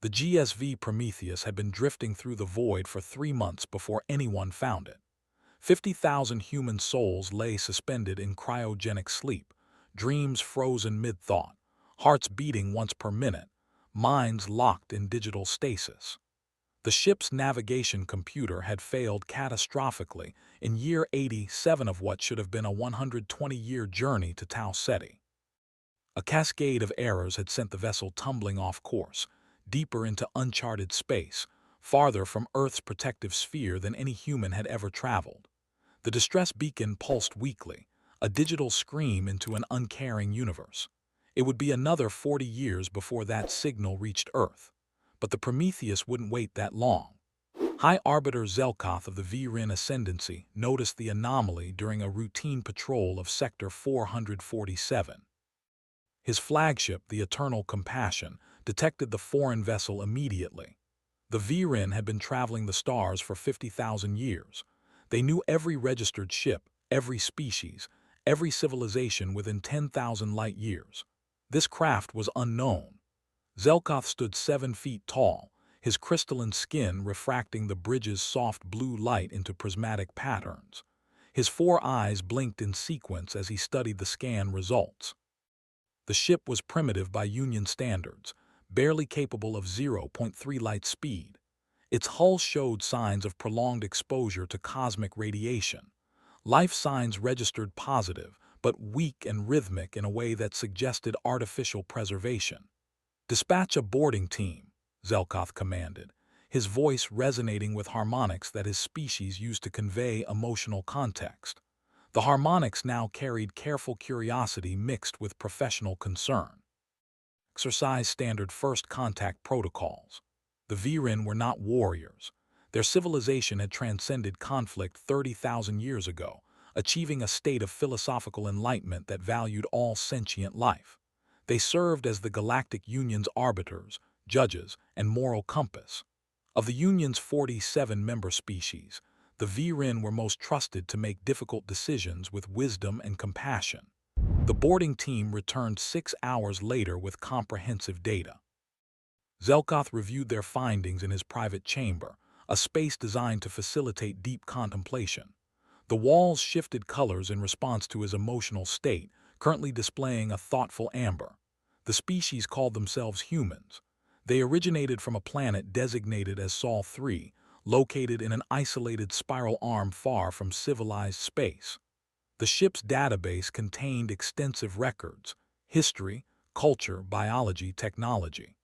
The GSV Prometheus had been drifting through the void for 3 months before anyone found it. 50,000 human souls lay suspended in cryogenic sleep, dreams frozen mid-thought, hearts beating once per minute, minds locked in digital stasis. The ship's navigation computer had failed catastrophically in year 87 of what should have been a 120-year journey to Tau Ceti. A cascade of errors had sent the vessel tumbling off course, deeper into uncharted space, farther from Earth's protective sphere than any human had ever traveled. The distress beacon pulsed weakly, a digital scream into an uncaring universe. It would be another 40 years before that signal reached Earth. But the Prometheus wouldn't wait that long. High Arbiter Zelkoth of the Vrynn Ascendancy noticed the anomaly during a routine patrol of Sector 447. His flagship, the Eternal Compassion, detected the foreign vessel immediately. The Vrynn had been traveling the stars for 50,000 years. They knew every registered ship, every species, every civilization within 10,000 light years. This craft was unknown. Zelkoth stood 7 feet tall, his crystalline skin refracting the bridge's soft blue light into prismatic patterns. His 4 eyes blinked in sequence as he studied the scan results. The ship was primitive by Union standards, barely capable of 0.3 light speed. Its hull showed signs of prolonged exposure to cosmic radiation. Life signs registered positive, but weak and rhythmic in a way that suggested artificial preservation. "Dispatch a boarding team," Zelkoth commanded, his voice resonating with harmonics that his species used to convey emotional context. The harmonics now carried careful curiosity mixed with professional concern. Exercise standard first contact protocols. The Vrynn were not warriors. Their civilization had transcended conflict 30,000 years ago, achieving a state of philosophical enlightenment that valued all sentient life. They served as the Galactic Union's arbiters, judges, and moral compass. Of the Union's 47 member species, the Vrynn were most trusted to make difficult decisions with wisdom and compassion. The boarding team returned 6 hours later with comprehensive data. Zelkoth reviewed their findings in his private chamber, a space designed to facilitate deep contemplation. The walls shifted colors in response to his emotional state, currently displaying a thoughtful amber. The species called themselves humans. They originated from a planet designated as Sol 3, located in an isolated spiral arm far from civilized space. The ship's database contained extensive records: history, culture, biology, technology.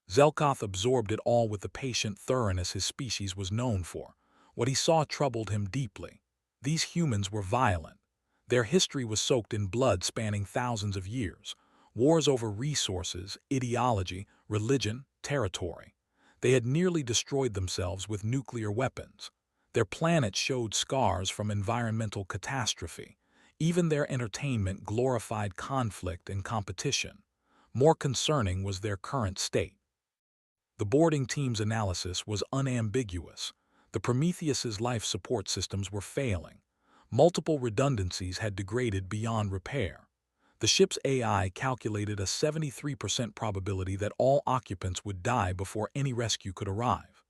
Zelkoth absorbed it all with the patient thoroughness his species was known for. What he saw troubled him deeply. These humans were violent. Their history was soaked in blood spanning thousands of years. Wars over resources, ideology, religion, territory. They had nearly destroyed themselves with nuclear weapons. Their planet showed scars from environmental catastrophe. Even their entertainment glorified conflict and competition. More concerning was their current state. The boarding team's analysis was unambiguous. The Prometheus's life support systems were failing. Multiple redundancies had degraded beyond repair. The ship's AI calculated a 73% probability that all occupants would die before any rescue could arrive.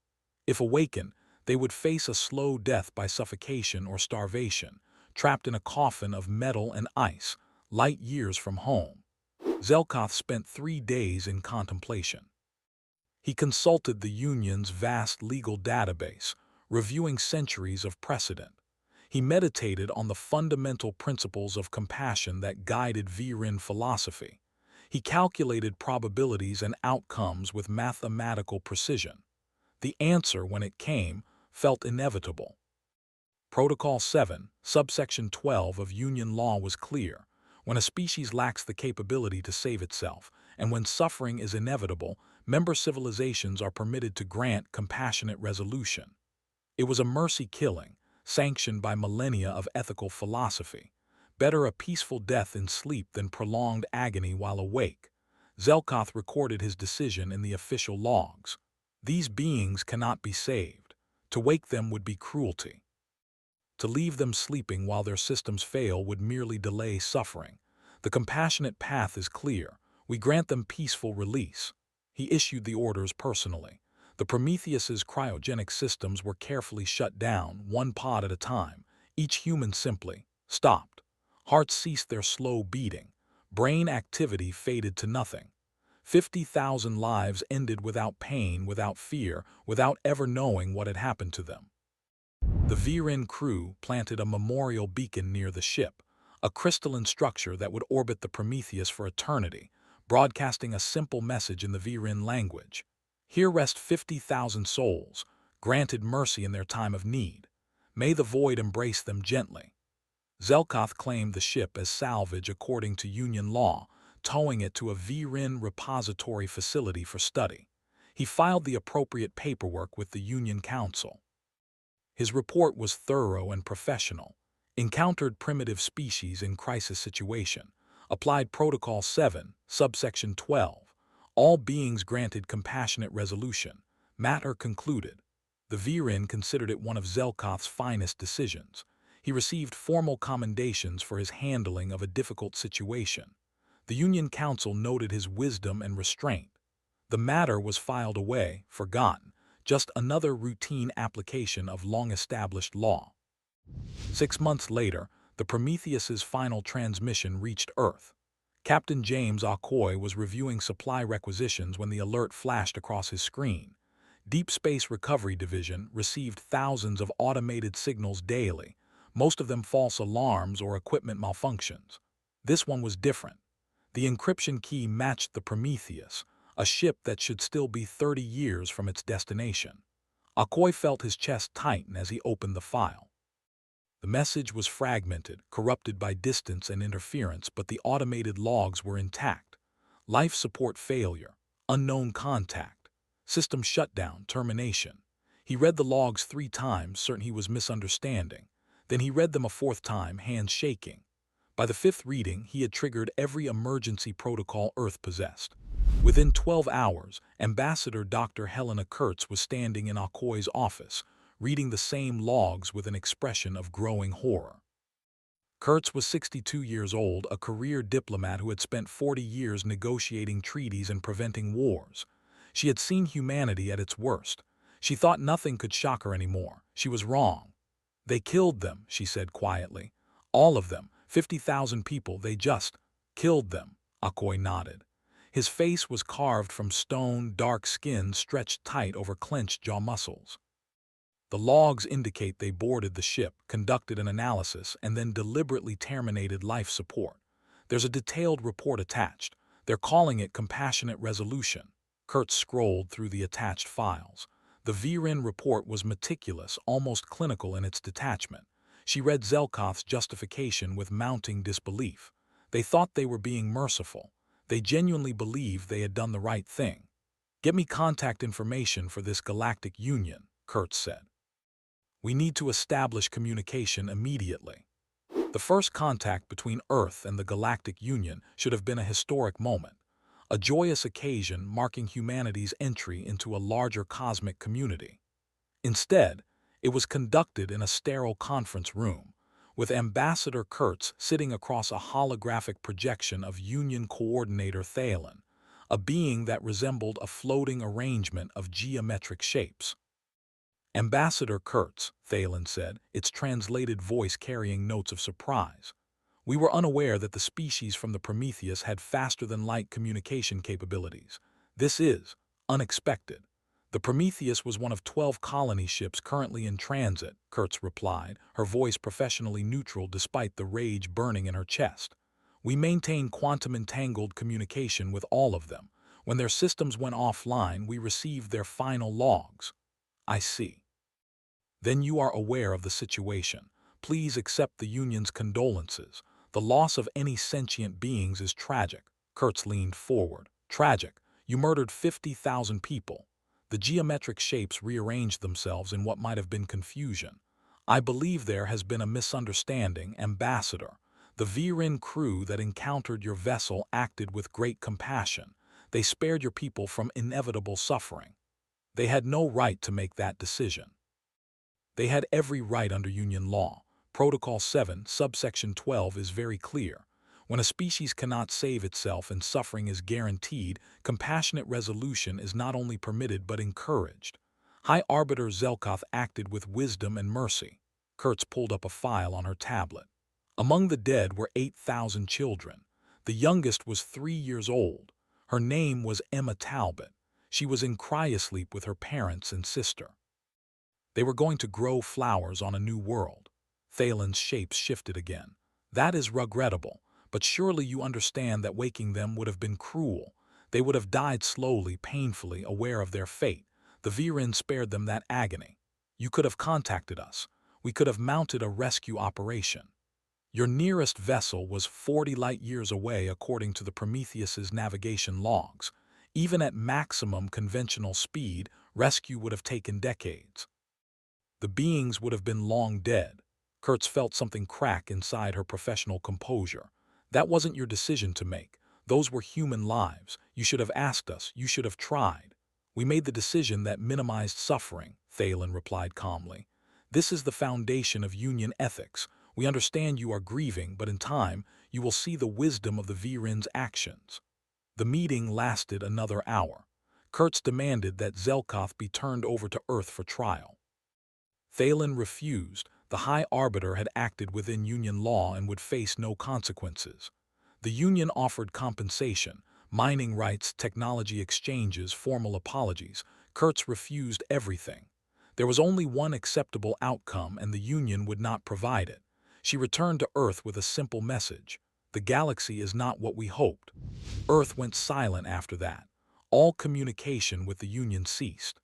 If awakened, they would face a slow death by suffocation or starvation, trapped in a coffin of metal and ice, light years from home. Zelkoth spent 3 days in contemplation. He consulted the Union's vast legal database, reviewing centuries of precedent. He meditated on the fundamental principles of compassion that guided Vrynn philosophy. He calculated probabilities and outcomes with mathematical precision. The answer, when it came, felt inevitable. Protocol 7, subsection 12 of Union law was clear. When a species lacks the capability to save itself, and when suffering is inevitable, member civilizations are permitted to grant compassionate resolution. It was a mercy killing, sanctioned by millennia of ethical philosophy. Better a peaceful death in sleep than prolonged agony while awake. Zelkoth recorded his decision in the official logs. These beings cannot be saved. To wake them would be cruelty. To leave them sleeping while their systems fail would merely delay suffering. The compassionate path is clear. We grant them peaceful release. He issued the orders personally. The Prometheus's cryogenic systems were carefully shut down, one pod at a time. Each human simply stopped. Hearts ceased their slow beating. Brain activity faded to nothing. 50,000 lives ended without pain, without fear, without ever knowing what had happened to them. The Vrynn crew planted a memorial beacon near the ship, a crystalline structure that would orbit the Prometheus for eternity, broadcasting a simple message in the Vrynn language. Here rest 50,000 souls, granted mercy in their time of need. May the void embrace them gently. Zelkoth claimed the ship as salvage according to Union law, towing it to a Vrynn repository facility for study. He filed the appropriate paperwork with the Union Council. His report was thorough and professional. Encountered primitive species in crisis situation. Applied Protocol 7, subsection 12. All beings granted compassionate resolution. Matter concluded. The Vrynn considered it one of Zelkoth's finest decisions. He received formal commendations for his handling of a difficult situation. The Union Council noted his wisdom and restraint. The matter was filed away, forgotten, just another routine application of long-established law. 6 months later, the Prometheus's final transmission reached Earth. Captain James Okoye was reviewing supply requisitions when the alert flashed across his screen. Deep Space Recovery Division received thousands of automated signals daily, most of them false alarms or equipment malfunctions. This one was different. The encryption key matched the Prometheus, a ship that should still be 30 years from its destination. Okoye felt his chest tighten as he opened the file. The message was fragmented, corrupted by distance and interference, but the automated logs were intact. Life support failure, unknown contact, system shutdown, termination. He read the logs 3 times, certain he was misunderstanding. Then he read them a 4th time, hands shaking. By the 5th reading, he had triggered every emergency protocol Earth possessed. Within 12 hours, Ambassador Dr. Helena Kurtz was standing in Okoye's office, reading the same logs with an expression of growing horror. Kurtz was 62 years old, a career diplomat who had spent 40 years negotiating treaties and preventing wars. She had seen humanity at its worst. She thought nothing could shock her anymore. She was wrong. They killed them, she said quietly. All of them, 50,000 people, they just killed them. Okoye nodded. His face was carved from stone, dark skin stretched tight over clenched jaw muscles. The logs indicate they boarded the ship, conducted an analysis, and then deliberately terminated life support. There's a detailed report attached. They're calling it compassionate resolution. Kurtz scrolled through the attached files. The Vrynn report was meticulous, almost clinical in its detachment. She read Zelkoth's justification with mounting disbelief. They thought they were being merciful. They genuinely believed they had done the right thing. "Get me contact information for this Galactic Union," Kurtz said. "We need to establish communication immediately." The first contact between Earth and the Galactic Union should have been a historic moment, a joyous occasion marking humanity's entry into a larger cosmic community. Instead, it was conducted in a sterile conference room, with Ambassador Kurtz sitting across a holographic projection of Union Coordinator Thalen, a being that resembled a floating arrangement of geometric shapes. "Ambassador Kurtz," Thalen said, its translated voice carrying notes of surprise. "We were unaware that the species from the Prometheus had faster-than-light communication capabilities. This is unexpected." "The Prometheus was one of 12 colony ships currently in transit," Kurtz replied, her voice professionally neutral despite the rage burning in her chest. "We maintain quantum-entangled communication with all of them. When their systems went offline, we received their final logs." "I see. Then you are aware of the situation. Please accept the Union's condolences. The loss of any sentient beings is tragic." Kurtz leaned forward. "Tragic. You murdered 50,000 people." The geometric shapes rearranged themselves in what might have been confusion. "I believe there has been a misunderstanding, Ambassador. The Vrynn crew that encountered your vessel acted with great compassion. They spared your people from inevitable suffering. They had no right to make that decision. They had every right under Union law. Protocol 7, subsection 12 is very clear. When a species cannot save itself and suffering is guaranteed, compassionate resolution is not only permitted but encouraged. High Arbiter Zelkoth acted with wisdom and mercy. Kurtz pulled up a file on her tablet. Among the dead were 8,000 children. The youngest was 3 years old. Her name was Emma Talbot. She was in cryosleep with her parents and sister. They were going to grow flowers on a new world. Thalen's shapes shifted again. That is regrettable, but surely you understand that waking them would have been cruel. They would have died slowly, painfully, aware of their fate. The Vrynn spared them that agony. You could have contacted us. We could have mounted a rescue operation. Your nearest vessel was 40 light-years away according to the Prometheus's navigation logs. Even at maximum conventional speed, rescue would have taken decades. The beings would have been long dead. Kurtz felt something crack inside her professional composure. That wasn't your decision to make. Those were human lives. You should have asked us. You should have tried. We made the decision that minimized suffering, Thalen replied calmly. This is the foundation of Union ethics. We understand you are grieving, but in time, you will see the wisdom of the Vrynn's actions. The meeting lasted another hour. Kurtz demanded that Zelkoth be turned over to Earth for trial. Thalen refused. The High Arbiter had acted within Union law and would face no consequences. The Union offered compensation, mining rights, technology exchanges, formal apologies. Kurtz refused everything. There was only one acceptable outcome, and the Union would not provide it. She returned to Earth with a simple message. The galaxy is not what we hoped. Earth went silent after that. All communication with the Union ceased.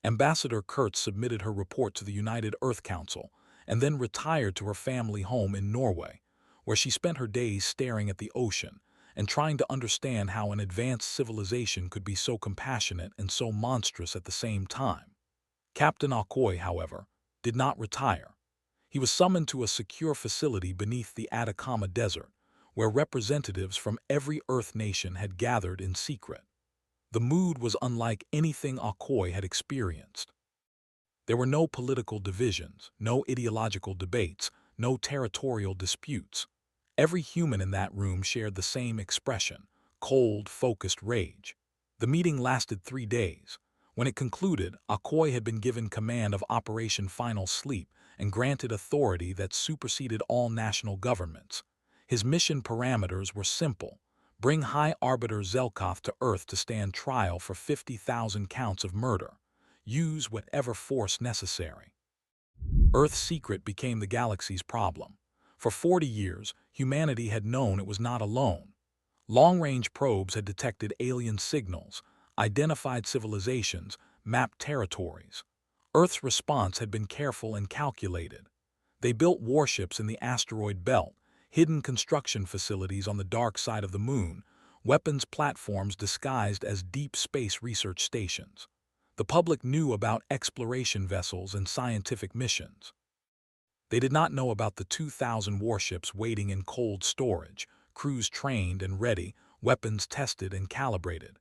Ambassador Kurtz submitted her report to the United Earth Council and then retired to her family home in Norway, where she spent her days staring at the ocean and trying to understand how an advanced civilization could be so compassionate and so monstrous at the same time. Captain HFY, however, did not retire. He was summoned to a secure facility beneath the Atacama Desert, where representatives from every Earth nation had gathered in secret. The mood was unlike anything HFY had experienced. There were no political divisions, no ideological debates, no territorial disputes. Every human in that room shared the same expression: cold, focused rage. The meeting lasted 3 days. When it concluded, HFY had been given command of Operation Final Sleep and granted authority that superseded all national governments. His mission parameters were simple: bring High Arbiter Zelkoth to Earth to stand trial for 50,000 counts of murder. Use whatever force necessary. Earth's secret became the galaxy's problem. For 40 years, humanity had known it was not alone. Long-range probes had detected alien signals, identified civilizations, mapped territories. Earth's response had been careful and calculated. They built warships in the asteroid belt, hidden construction facilities on the dark side of the moon, weapons platforms disguised as deep space research stations. The public knew about exploration vessels and scientific missions. They did not know about the 2,000 warships waiting in cold storage, crews trained and ready, weapons tested and calibrated.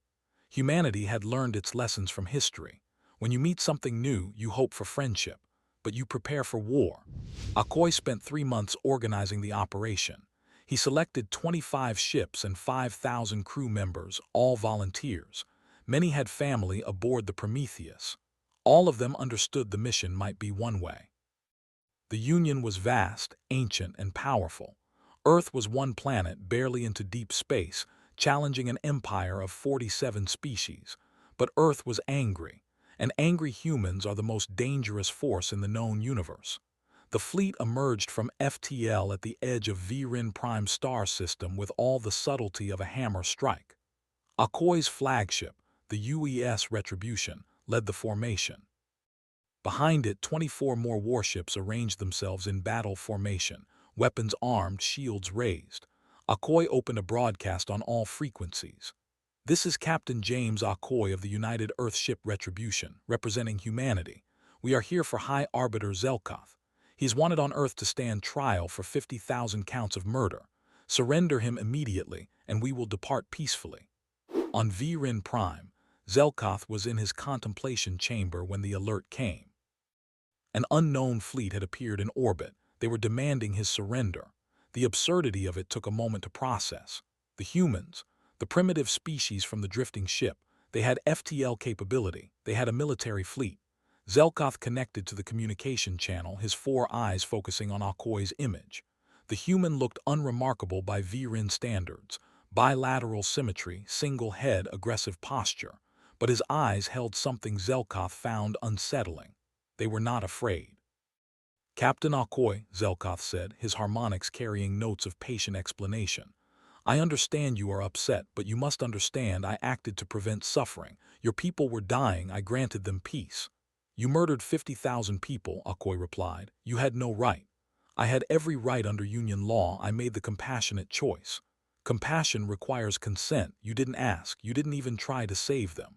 Humanity had learned its lessons from history. When you meet something new, you hope for friendship, but you prepare for war. HFY spent 3 months organizing the operation. He selected 25 ships and 5,000 crew members, all volunteers. Many had family aboard the Prometheus. All of them understood the mission might be one way. The Union was vast, ancient, and powerful. Earth was one planet barely into deep space, challenging an empire of 47 species. But Earth was angry, and angry humans are the most dangerous force in the known universe. The fleet emerged from FTL at the edge of Vrynn Prime star system with all the subtlety of a hammer strike. HFY's flagship, the UES Retribution, led the formation. Behind it, 24 more warships arranged themselves in battle formation, weapons armed, shields raised. HFY opened a broadcast on all frequencies. This is Captain James HFY of the United Earthship Retribution, representing humanity. We are here for High Arbiter Zelkoth. He is wanted on Earth to stand trial for 50,000 counts of murder. Surrender him immediately, and we will depart peacefully. On Vrynn Prime, Zelkoth was in his contemplation chamber when the alert came. An unknown fleet had appeared in orbit. They were demanding his surrender. The absurdity of it took a moment to process. The humans, the primitive species from the drifting ship, they had FTL capability, they had a military fleet. Zelkoth connected to the communication channel, his 4 eyes focusing on Akoi's image. The human looked unremarkable by Vrynn standards, bilateral symmetry, single head, aggressive posture. But his eyes held something Zelkoth found unsettling. They were not afraid. Captain Akoi, Zelkoth said, his harmonics carrying notes of patient explanation. I understand you are upset, but you must understand I acted to prevent suffering. Your people were dying, I granted them peace. You murdered 50,000 people, Akoi replied. You had no right. I had every right under Union law. I made the compassionate choice. Compassion requires consent. You didn't ask. You didn't even try to save them.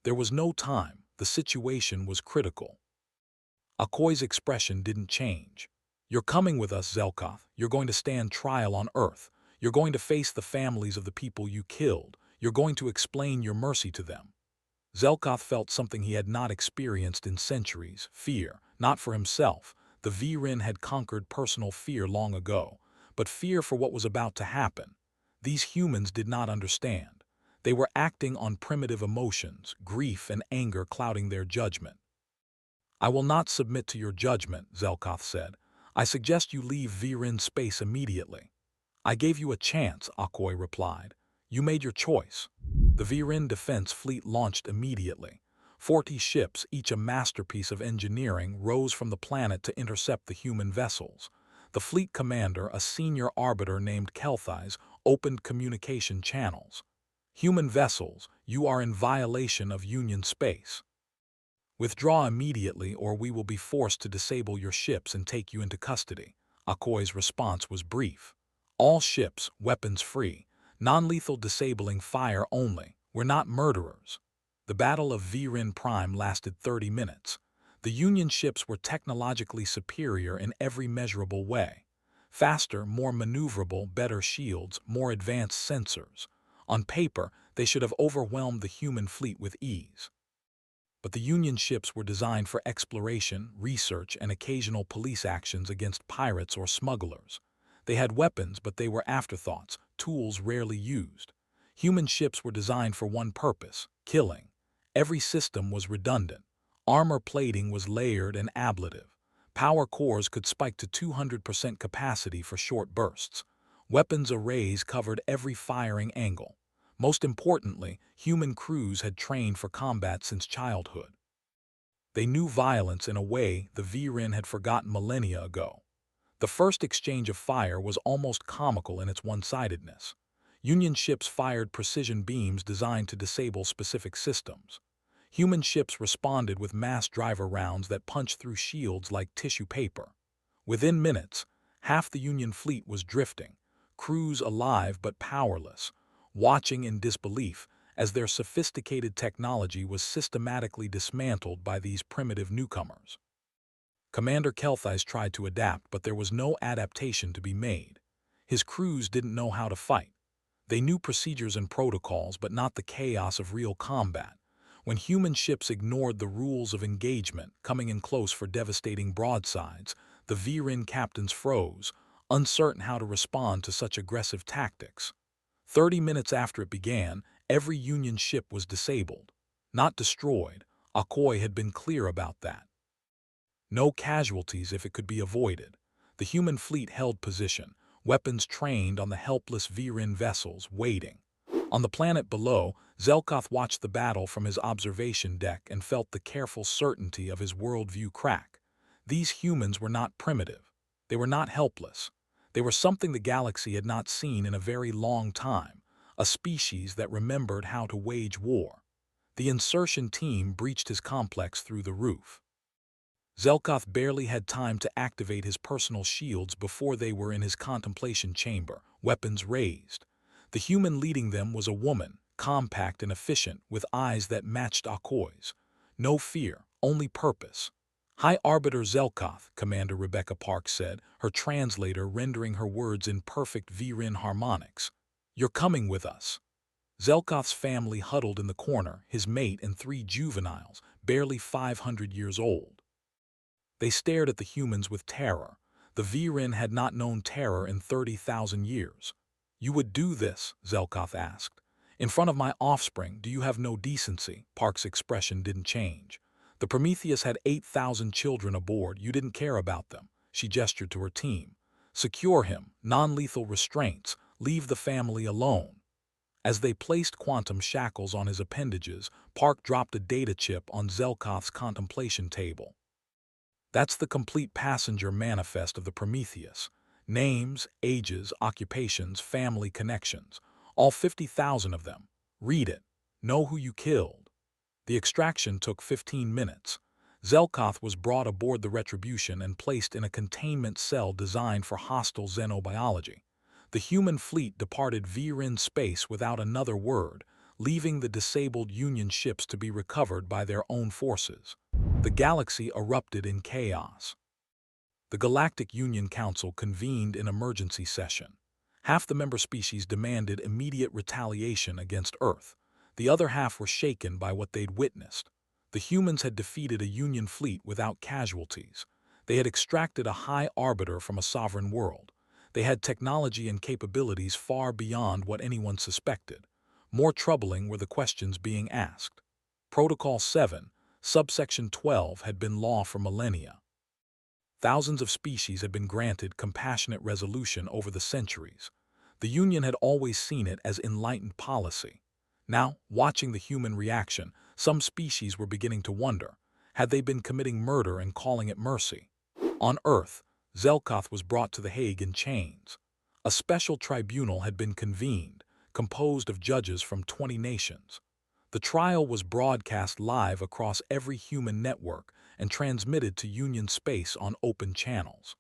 There was no time. The situation was critical. Akoi's expression didn't change. You're coming with us, Zelkoth. You're going to stand trial on Earth. You're going to face the families of the people you killed. You're going to explain your mercy to them. Zelkoth felt something he had not experienced in centuries, fear, not for himself. The Vrynn had conquered personal fear long ago, but fear for what was about to happen. These humans did not understand. They were acting on primitive emotions, grief and anger clouding their judgment. I will not submit to your judgment, Zelkoth said. I suggest you leave Vrynn space immediately. I gave you a chance, Akoi replied. You made your choice. The Vrynn defense fleet launched immediately. 40 ships, each a masterpiece of engineering, rose from the planet to intercept the human vessels. The fleet commander, a senior arbiter named Kelthais, opened communication channels. Human vessels, you are in violation of Union space. Withdraw immediately or we will be forced to disable your ships and take you into custody. Akoi's response was brief. All ships, weapons free, non-lethal disabling fire only. We're not murderers. The Battle of Vrynn Prime lasted 30 minutes. The Union ships were technologically superior in every measurable way. Faster, more maneuverable, better shields, more advanced sensors. On paper, they should have overwhelmed the human fleet with ease. But the Union ships were designed for exploration, research, and occasional police actions against pirates or smugglers. They had weapons, but they were afterthoughts, tools rarely used. Human ships were designed for one purpose, killing. Every system was redundant. Armor plating was layered and ablative. Power cores could spike to 200% capacity for short bursts. Weapons arrays covered every firing angle. Most importantly, human crews had trained for combat since childhood. They knew violence in a way the Vrynn had forgotten millennia ago. The first exchange of fire was almost comical in its one-sidedness. Union ships fired precision beams designed to disable specific systems. Human ships responded with mass driver rounds that punched through shields like tissue paper. Within minutes, half the Union fleet was drifting, crews alive but powerless, watching in disbelief as their sophisticated technology was systematically dismantled by these primitive newcomers. Commander Kelthais tried to adapt, but there was no adaptation to be made. His crews didn't know how to fight. They knew procedures and protocols, but not the chaos of real combat. When human ships ignored the rules of engagement, coming in close for devastating broadsides, the Vrynn captains froze, uncertain how to respond to such aggressive tactics. 30 minutes after it began, every Union ship was disabled. Not destroyed. Akoi had been clear about that. No casualties if it could be avoided. The human fleet held position, weapons trained on the helpless Vrynn vessels, waiting. On the planet below, Zelkoth watched the battle from his observation deck and felt the careful certainty of his worldview crack. These humans were not primitive. They were not helpless. They were something the galaxy had not seen in a very long time, a species that remembered how to wage war. The insertion team breached his complex through the roof. Zelkoth barely had time to activate his personal shields before they were in his contemplation chamber, weapons raised. The human leading them was a woman, compact and efficient, with eyes that matched Akoi's. No fear, only purpose. High Arbiter Zelkoth, Commander Rebecca Park said, her translator rendering her words in perfect Vrynn harmonics. You're coming with us. Zelkoth's family huddled in the corner, his mate and 3 juveniles, barely 500 years old. They stared at the humans with terror. The Vrynn had not known terror in 30,000 years. "You would do this?" Zelkoth asked. "In front of my offspring, do you have no decency?" Park's expression didn't change. "The Prometheus had 8,000 children aboard. You didn't care about them." She gestured to her team. "Secure him, non-lethal restraints, leave the family alone." As they placed quantum shackles on his appendages, Park dropped a data chip on Zelkoth's contemplation table. "That's the complete passenger manifest of the Prometheus. Names, ages, occupations, family connections. All 50,000 of them. Read it. Know who you killed." The extraction took 15 minutes. Zelkoth was brought aboard the Retribution and placed in a containment cell designed for hostile xenobiology. The human fleet departed Vrynn space without another word, leaving the disabled Union ships to be recovered by their own forces. The galaxy erupted in chaos. The Galactic Union Council convened in emergency session. Half the member species demanded immediate retaliation against Earth. The other half were shaken by what they'd witnessed. The humans had defeated a Union fleet without casualties. They had extracted a high arbiter from a sovereign world. They had technology and capabilities far beyond what anyone suspected. More troubling were the questions being asked. Protocol 7, subsection 12 had been law for millennia. Thousands of species had been granted compassionate resolution over the centuries. The Union had always seen it as enlightened policy. Now, watching the human reaction, some species were beginning to wonder, had they been committing murder and calling it mercy? On Earth, Zelkoth was brought to The Hague in chains. A special tribunal had been convened, composed of judges from 20 nations. The trial was broadcast live across every human network and transmitted to Union space on open channels.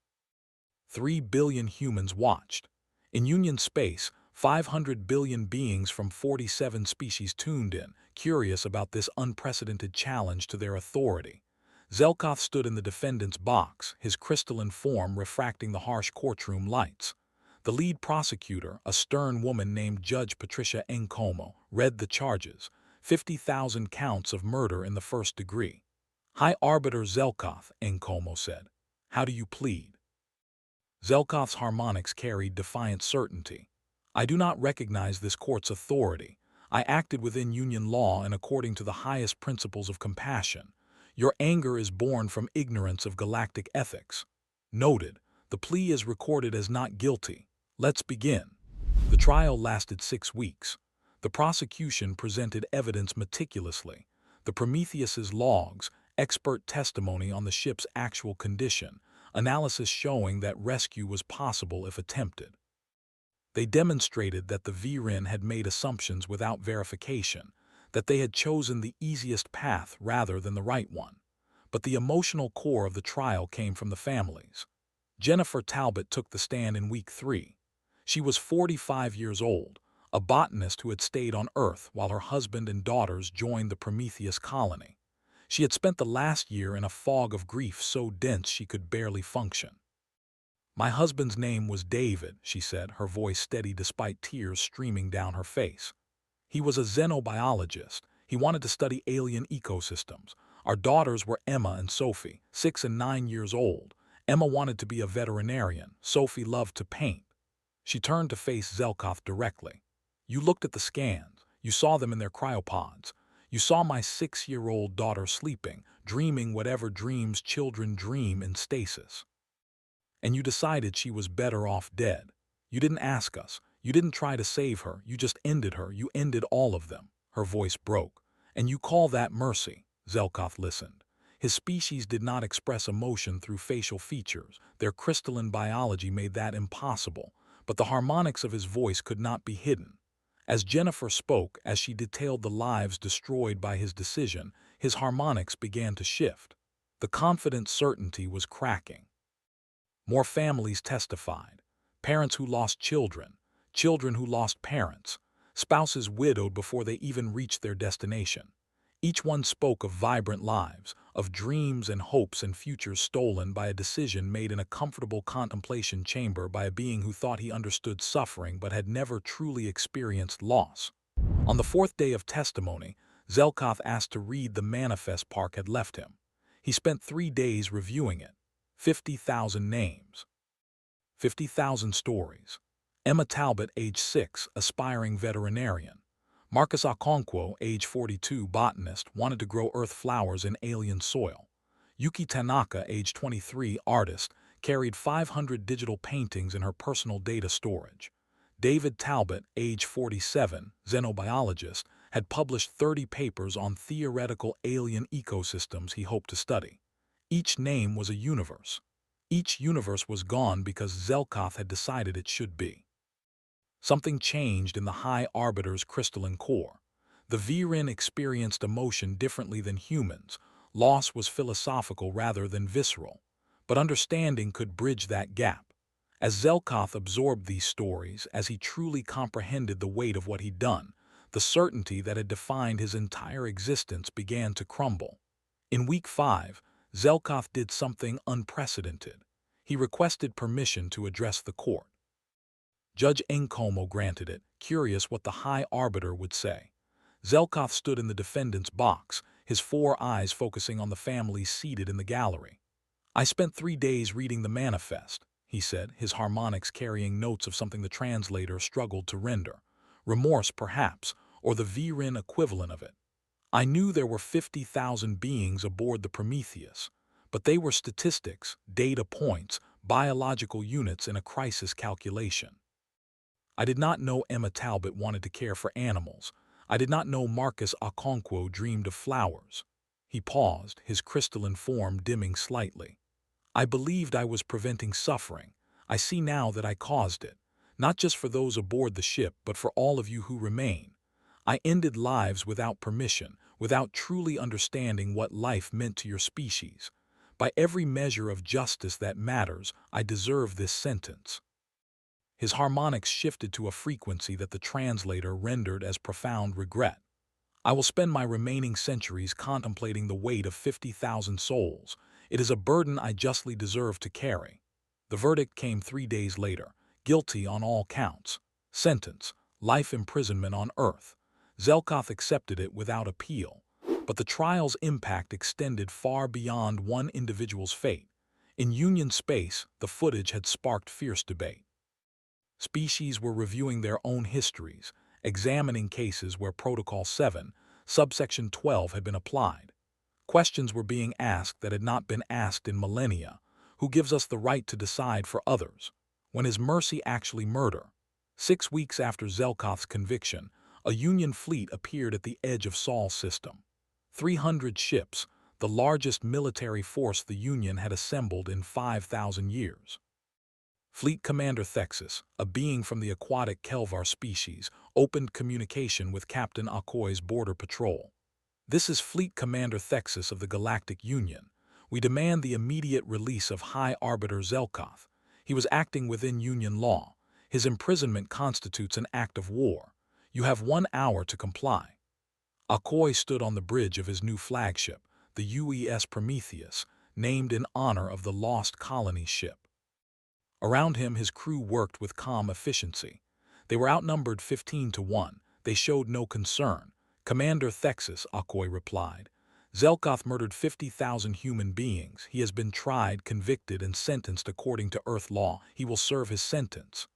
3 billion humans watched. In Union space, 500 billion beings from 47 species tuned in, curious about this unprecedented challenge to their authority. Zelkoth stood in the defendant's box, his crystalline form refracting the harsh courtroom lights. The lead prosecutor, a stern woman named Judge Patricia Nkomo, read the charges: 50,000 counts of murder in the first degree. "High Arbiter Zelkoth," Nkomo said, "how do you plead?" Zelkoth's harmonics carried defiant certainty. "I do not recognize this court's authority. I acted within Union law and according to the highest principles of compassion. Your anger is born from ignorance of galactic ethics." Noted, the plea is recorded as not guilty. Let's begin. The trial lasted 6 weeks. The prosecution presented evidence meticulously: the Prometheus's logs, expert testimony on the ship's actual condition, analysis showing that rescue was possible if attempted. They demonstrated that the Vrynn had made assumptions without verification, that they had chosen the easiest path rather than the right one. But the emotional core of the trial came from the families. Jennifer Talbot took the stand in week 3. She was 45 years old, a botanist who had stayed on Earth while her husband and daughters joined the Prometheus colony. She had spent the last year in a fog of grief so dense she could barely function. "My husband's name was David," she said, her voice steady despite tears streaming down her face. "He was a xenobiologist. He wanted to study alien ecosystems. Our daughters were Emma and Sophie, 6 and 9 years old. Emma wanted to be a veterinarian. Sophie loved to paint." She turned to face Zelkoth directly. "You looked at the scans. You saw them in their cryopods. You saw my 6-year-old daughter sleeping, dreaming whatever dreams children dream in stasis. And you decided she was better off dead. You didn't ask us. You didn't try to save her. You just ended her. You ended all of them." Her voice broke. "And you call that mercy?" Zelkoth listened. His species did not express emotion through facial features. Their crystalline biology made that impossible. But the harmonics of his voice could not be hidden. As Jennifer spoke, as she detailed the lives destroyed by his decision, his harmonics began to shift. The confident certainty was cracking. More families testified. Parents who lost children, children who lost parents, spouses widowed before they even reached their destination. Each one spoke of vibrant lives, of dreams and hopes and futures stolen by a decision made in a comfortable contemplation chamber by a being who thought he understood suffering but had never truly experienced loss. On the 4th day of testimony, Zelkoth asked to read the manifest Park had left him. He spent 3 days reviewing it. 50,000 names. 50,000 stories. Emma Talbot, age 6, aspiring veterinarian. Marcus Okonkwo, age 42, botanist, wanted to grow earth flowers in alien soil. Yuki Tanaka, age 23, artist, carried 500 digital paintings in her personal data storage. David Talbot, age 47, xenobiologist, had published 30 papers on theoretical alien ecosystems he hoped to study. Each name was a universe. Each universe was gone because Zelkoth had decided it should be. Something changed in the High Arbiter's crystalline core. The Vrynn experienced emotion differently than humans. Loss was philosophical rather than visceral. But understanding could bridge that gap. As Zelkoth absorbed these stories, as he truly comprehended the weight of what he'd done, the certainty that had defined his entire existence began to crumble. In week 5, Zelkoth did something unprecedented. He requested permission to address the court. Judge Nkomo granted it, curious what the High Arbiter would say. Zelkoth stood in the defendant's box, his 4 eyes focusing on the families seated in the gallery. "I spent 3 days reading the manifest," he said, his harmonics carrying notes of something the translator struggled to render. Remorse, perhaps, or the Vrynn equivalent of it. "I knew there were 50,000 beings aboard the Prometheus, but they were statistics, data points, biological units in a crisis calculation. I did not know Emma Talbot wanted to care for animals. I did not know Marcus Okonkwo dreamed of flowers." He paused, his crystalline form dimming slightly. "I believed I was preventing suffering. I see now that I caused it, not just for those aboard the ship, but for all of you who remain. I ended lives without permission, without truly understanding what life meant to your species. By every measure of justice that matters, I deserve this sentence." His harmonics shifted to a frequency that the translator rendered as profound regret. "I will spend my remaining centuries contemplating the weight of 50,000 souls. It is a burden I justly deserve to carry." The verdict came 3 days later. Guilty on all counts. Sentence: life imprisonment on Earth. Zelkoth accepted it without appeal. But the trial's impact extended far beyond one individual's fate. In Union space, the footage had sparked fierce debate. Species were reviewing their own histories, examining cases where Protocol 7, subsection 12 had been applied. Questions were being asked that had not been asked in millennia. Who gives us the right to decide for others? When is mercy actually murder? 6 weeks after Zelkoth's conviction, a Union fleet appeared at the edge of Sol's system. 300 ships, the largest military force the Union had assembled in 5,000 years. Fleet Commander Thexus, a being from the aquatic Kelvar species, opened communication with Captain Akoi's border patrol. "This is Fleet Commander Thexus of the Galactic Union. We demand the immediate release of High Arbiter Zelkoth. He was acting within Union law. His imprisonment constitutes an act of war. You have 1 hour to comply." Akoi stood on the bridge of his new flagship, the UES Prometheus, named in honor of the lost colony ship. Around him, his crew worked with calm efficiency. They were outnumbered 15 to 1. They showed no concern. "Commander Thexus," Akoi replied, "Zelkoth murdered 50,000 human beings. He has been tried, convicted, and sentenced according to Earth law. He will serve his sentence.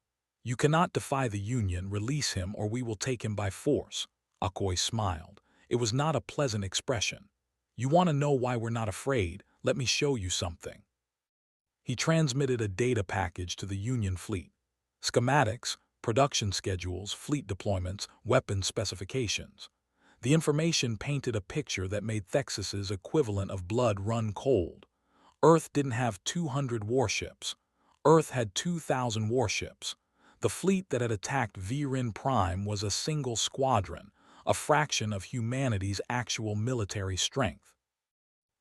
You cannot defy the Union. Release him or we will take him by force." Akoi smiled. It was not a pleasant expression. "You want to know why we're not afraid? Let me show you something." He transmitted a data package to the Union fleet. Schematics, production schedules, fleet deployments, weapon specifications. The information painted a picture that made Thexus's equivalent of blood run cold. Earth didn't have 200 warships. Earth had 2,000 warships. The fleet that had attacked Vrynn Prime was a single squadron, a fraction of humanity's actual military strength.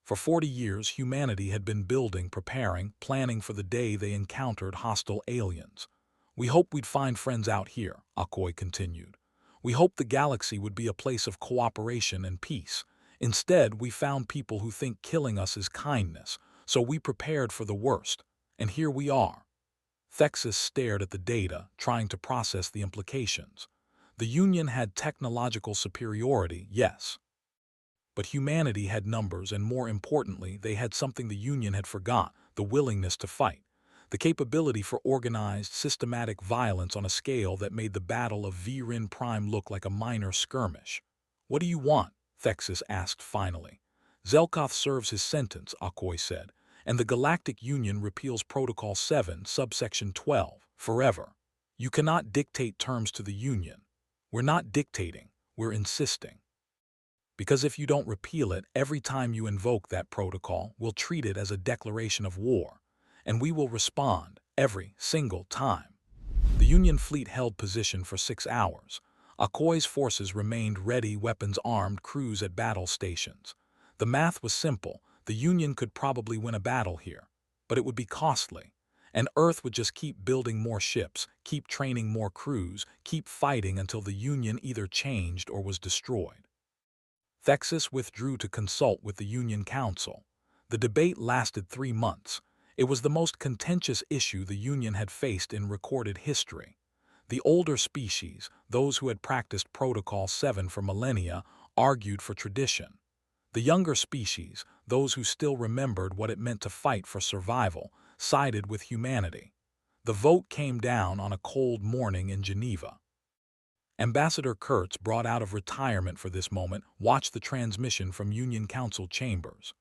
For 40 years, humanity had been building, preparing, planning for the day they encountered hostile aliens. "We hoped we'd find friends out here," Akoi continued. "We hoped the galaxy would be a place of cooperation and peace. Instead, we found people who think killing us is kindness, so we prepared for the worst. And here we are." Thexus stared at the data, trying to process the implications. The Union had technological superiority, yes. But humanity had numbers, and more importantly, they had something the Union had forgot: the willingness to fight. the capability for organized, systematic violence on a scale that made the Battle of Vrynn Prime look like a minor skirmish. "What do you want?" Thexus asked finally. "Zelkoth serves his sentence," Akoi said, "and the Galactic Union repeals Protocol 7, subsection 12, forever. You cannot dictate terms to the Union." "We're not dictating, we're insisting. Because if you don't repeal it, every time you invoke that protocol, we'll treat it as a declaration of war, and we will respond every single time." The Union fleet held position for 6 hours. Akoi's forces remained ready, weapons-armed crews at battle stations. The math was simple. The Union could probably win a battle here, but it would be costly. And Earth would just keep building more ships, keep training more crews, keep fighting until the Union either changed or was destroyed. Thexus withdrew to consult with the Union Council. The debate lasted 3 months. It was the most contentious issue the Union had faced in recorded history. The older species, those who had practiced Protocol 7 for millennia, argued for tradition. The younger species, those who still remembered what it meant to fight for survival, sided with humanity. The vote came down on a cold morning in Geneva. Ambassador Kurtz, brought out of retirement for this moment, watched the transmission from Union Council chambers.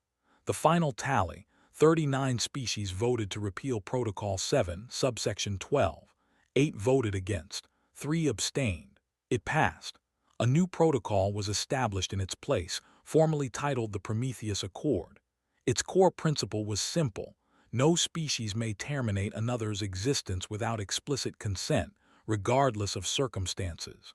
The final tally: 39 species voted to repeal Protocol 7, subsection 12. 8 voted against. 3 abstained. It passed. A new protocol was established in its place, formally titled the Prometheus Accord. Its core principle was simple: no species may terminate another's existence without explicit consent, regardless of circumstances.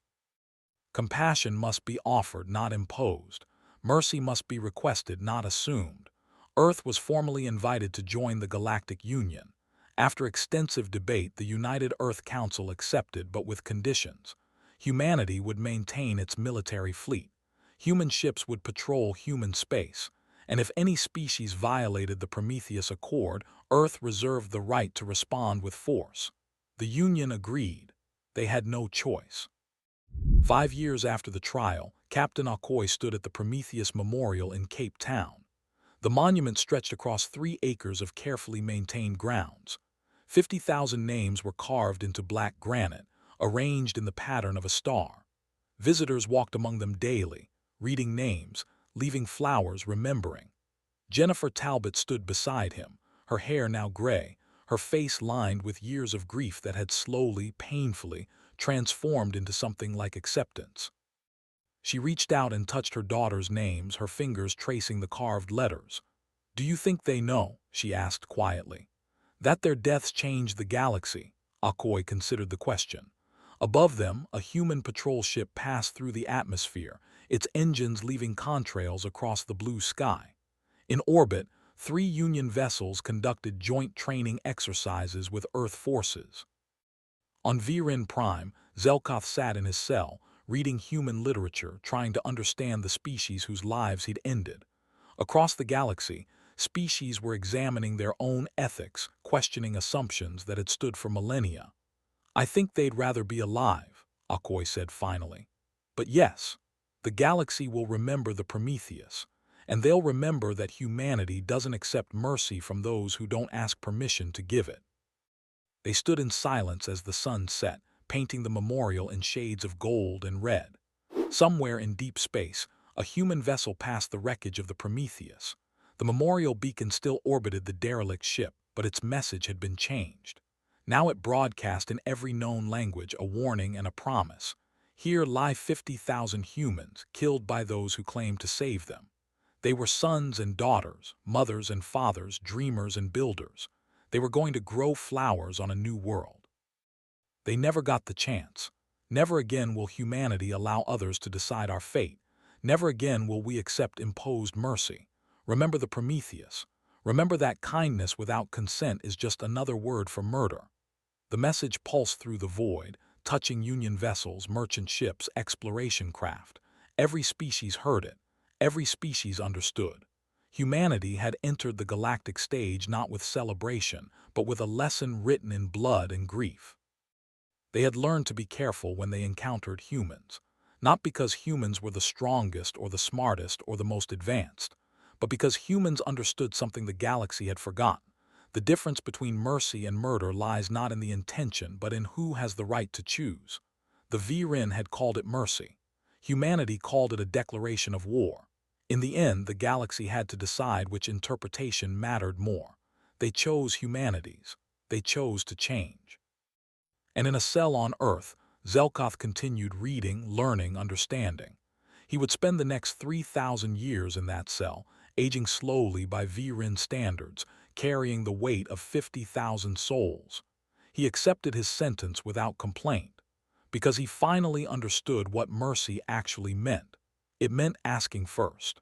Compassion must be offered, not imposed. Mercy must be requested, not assumed. Earth was formally invited to join the Galactic Union. After extensive debate, the United Earth Council accepted, but with conditions. Humanity would maintain its military fleet. Human ships would patrol human space. And if any species violated the Prometheus Accord, Earth reserved the right to respond with force. The Union agreed. They had no choice. 5 years after the trial, Captain Akoi stood at the Prometheus Memorial in Cape Town. The monument stretched across 3 acres of carefully maintained grounds. 50,000 names were carved into black granite, arranged in the pattern of a star. Visitors walked among them daily, reading names, leaving flowers, remembering. Jennifer Talbot stood beside him, her hair now gray, her face lined with years of grief that had slowly, painfully, transformed into something like acceptance. She reached out and touched her daughter's names, her fingers tracing the carved letters. "Do you think they know?" she asked quietly. "That their deaths changed the galaxy?" Akoi considered the question. Above them, a human patrol ship passed through the atmosphere, its engines leaving contrails across the blue sky. In orbit, 3 Union vessels conducted joint training exercises with Earth forces. On Vrynn Prime, Zelkoth sat in his cell, reading human literature, trying to understand the species whose lives he'd ended. Across the galaxy, species were examining their own ethics, questioning assumptions that had stood for millennia. "I think they'd rather be alive," Akoi said finally. "But yes, the galaxy will remember the Prometheus, and they'll remember that humanity doesn't accept mercy from those who don't ask permission to give it." They stood in silence as the sun set, painting the memorial in shades of gold and red. Somewhere in deep space, a human vessel passed the wreckage of the Prometheus. The memorial beacon still orbited the derelict ship, but its message had been changed. Now it broadcast in every known language a warning and a promise. Here lie 50,000 humans, killed by those who claimed to save them. They were sons and daughters, mothers and fathers, dreamers and builders. They were going to grow flowers on a new world. They never got the chance. Never again will humanity allow others to decide our fate. Never again will we accept imposed mercy. Remember the Prometheus. Remember that kindness without consent is just another word for murder. The message pulsed through the void, touching Union vessels, merchant ships, exploration craft. Every species heard it. Every species understood. Humanity had entered the galactic stage not with celebration, but with a lesson written in blood and grief. They had learned to be careful when they encountered humans, not because humans were the strongest or the smartest or the most advanced, but because humans understood something the galaxy had forgotten, The difference between mercy and murder lies not in the intention but in who has the right to choose. The Vrynn had called it mercy. Humanity called it a declaration of war. In the end, the galaxy had to decide which interpretation mattered more. They chose humanity's. They chose to change. And in a cell on Earth, Zelkoth continued reading, learning, understanding. He would spend the next 3,000 years in that cell, aging slowly by Vrynn standards, carrying the weight of 50,000 souls. He accepted his sentence without complaint, because he finally understood what mercy actually meant. It meant asking first.